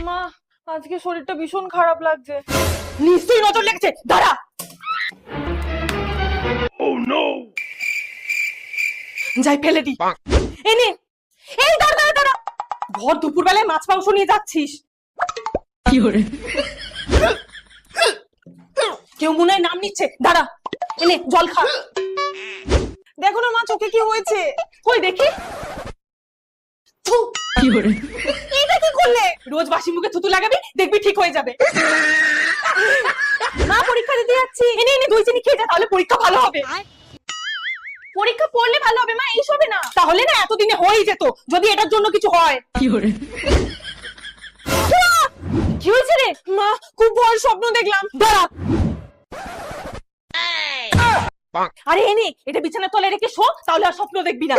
মা, আজকে শরীরটা ভীষণ খারাপ লাগছে। নিশ্চয়ই নজর লেগেছে, দাঁড়া। যাই ফেলে দি। এনে এই দাঁড়া দাঁড়া দাঁড়া, ভর দুপুর বেলায় মাছ মাংস নিয়ে যাচ্ছিস? কি করে কেউ মনে হয় নাম নিচ্ছে, দাঁড়া। এনে জল খা। দেখো না মা, চোখে কি হয়েছে? কই দেখি। থু, কি করে এটা কি করলে? রোজ বাসি মুখে থুতু লাগাবি, দেখবি ঠিক হয়ে যাবে। মা, পরীক্ষা দিতে যাচ্ছি। এনে এনে দই চিনি খেয়ে যা, তাহলে পরীক্ষা ভালো হবে। পরীক্ষা পড়লে ভালো হবে মা, এই সবে না। তাহলে না এতদিনে হয়েই যেত, যদি এটার জন্য কিছু হয়। কি করে কি হয়েছে রে? মা, খুব ভয়ের স্বপ্ন দেখলাম। দাঁড়া। আরে এনে এটা বিছানার তলায় রেখে শো, তাহলে আর স্বপ্ন দেখবি না।